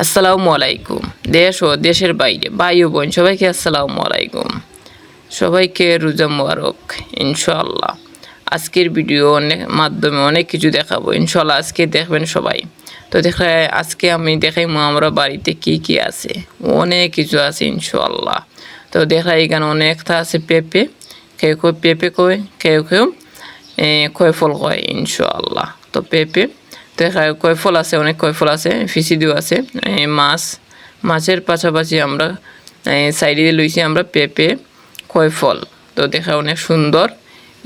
আসসালামু আলাইকুম। দেশ ও দেশের বাইরে ভাই ও বোন সবাইকে আসসালামু আলাইকুম। সবাইকে রোজা মোবারক ইনশাআল্লাহ। আজকের ভিডিও মাধ্যমে অনেক কিছু দেখাবো ইনশাআল্লাহ, আজকে দেখবেন সবাই। তো আজকে আমি দেখাইমু আমরা বাড়িতে কি কি আছে, অনেক কিছু আছে ইনশাআল্লাহ। তো এখানে অনেকটা আছে পেঁপে, কেউ কেউ পেঁপে কয়, কেউ কেউ কয় ফল কয় ইনশাআল্লাহ। তো পেঁপে তো কয় ফল আছে, অনেক কয় ফল আছে, ফিসিডিও আছে, মাছের পাশাপাশি আমরা সাইডে লইছি আমরা পেঁপে কয় ফল। তো অনেক সুন্দর।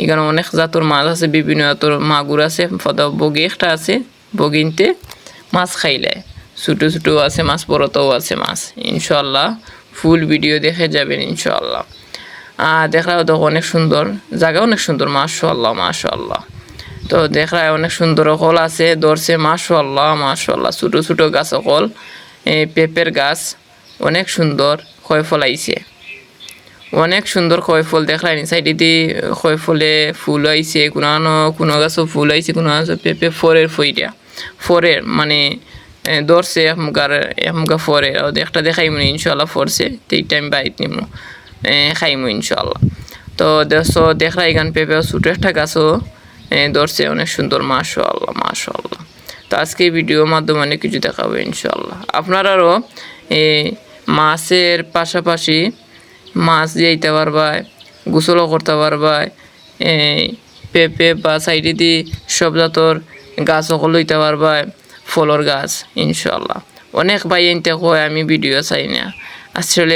এখানে অনেক জাতর মাছ আছে, বিভিন্ন জাতর মাগুর আছে, বগি একটা আছে, বগিনতে মাছ খাইলে ছোটো ছোটো আছে মাছ, বড়টাও আছে মাছ ইনশাআল্লাহ। ফুল ভিডিও দেখে যাবেন ইনশাআল্লাহ। তো অনেক সুন্দর জায়গা, অনেক সুন্দর মাশাআল্লাহ মাশাআল্লাহ। তো অনেক সুন্দর ফল আছে ধরছে মাশাআল্লাহ মাশাআল্লাহ। ছোটো ছোটো গাছ ফল, পেঁপের গাছ অনেক সুন্দর কয় ফল আইছে, অনেক সুন্দর কয় ফল সাইডে দিয়ে কয় ফলে ফুল আইছে, কোনো গাছও ফুল আইছে, কোনো গাছও পেঁপে ফরের ফরের মানে ধরছে এমগা ফরের একটা দেখাইমু ইনশাআল্লাহ ফরছে। তো এইটা আমি বাইত নিমু, খাইমু ইনশাআল্লাহ। তো এখান পেঁপে ছোটো একটা গাছও ধরছে অনেক সুন্দর মাশাআল্লাহ মাশাআল্লাহ। তো আজকে এই ভিডিওর মাধ্যমে অনেক কিছু দেখাবো ইনশাআল্লাহ। আপনারাও মাছের পাশাপাশি মাছ দিতে পারবায়, গোসলও করতে পারবায়, পেঁপে বা সাইডে দিয়ে সব জাতর গাছ সকল লইতে পারবায়, ফলর গাছ ইনশাআল্লাহ। অনেক ভাই এনতে কয় আমি ভিডিও চাই না, আসলে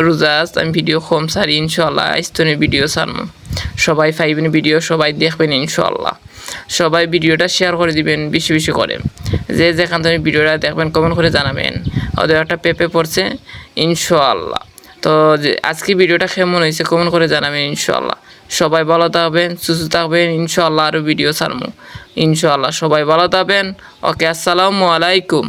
রোজা আমি ভিডিও কম সারি ইনশাআল্লাহ। আইস্তনের ভিডিও ছাড়বো, সবাই পাইবেন ভিডিও, সবাই দেখবেন ইনশাআল্লাহ। সবাই ভিডিওটা শেয়ার করে দিবেন বেশি বেশি করে, যেখান থেকে ভিডিওটা দেখবেন কমেন্ট করে জানাবেন ওদের একটা পেঁপে পড়ছে ইনশাআল্লাহ। তো আজকে ভিডিওটা কেমন হয়েছে কমেন্ট করে জানাবেন ইনশাআল্লাহ। সবাই ভালো থাকবেন, সুস্থ থাকবেন ইনশাআল্লাহ। আরও ভিডিও ছাড়বো ইনশাআল্লাহ। সবাই ভালো থাকবেন। ওকে, আসসালামু আলাইকুম।